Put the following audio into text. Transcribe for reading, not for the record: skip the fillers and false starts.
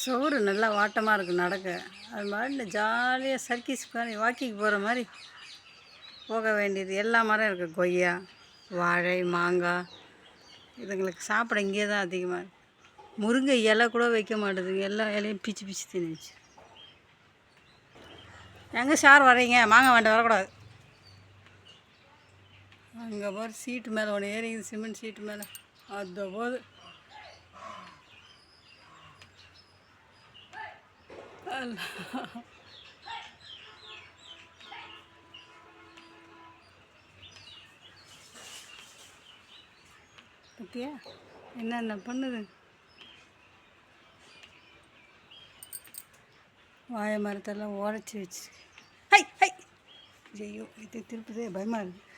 சோறு நல்லா வாட்டமாக இருக்குது நடக்க. அது மாதிரி ஜாலியாக சர்க்கீஸ் மாதிரி வாக்கிங் போகிற மாதிரி போக வேண்டியது. எல்லா மரம் இருக்குது. கொய்யா, வாழை, மாங்காய். இதுங்களுக்கு சாப்பிட இங்கே தான் அதிகமாக இருக்குது. முருங்கை இலை கூட வைக்க மாட்டேதுங்க. எல்லா இலையும் பிச்சு பிச்சு தின்னுச்சு. எங்கே சார் வரீங்க? மாங்காய் வேண்ட வரக்கூடாது. அங்கே போகிற சீட்டு மேலே ஒன்று ஏறிக்குது, சிமெண்ட் சீட்டு மேலே. அது போது பத்தியா என்னென்ன பண்ணுது. வாழை மரத்தெல்லாம் உடச்சி வச்சு. ஹை ஹை ஐயோ, இது திருப்பதே பயமாக இருக்குது.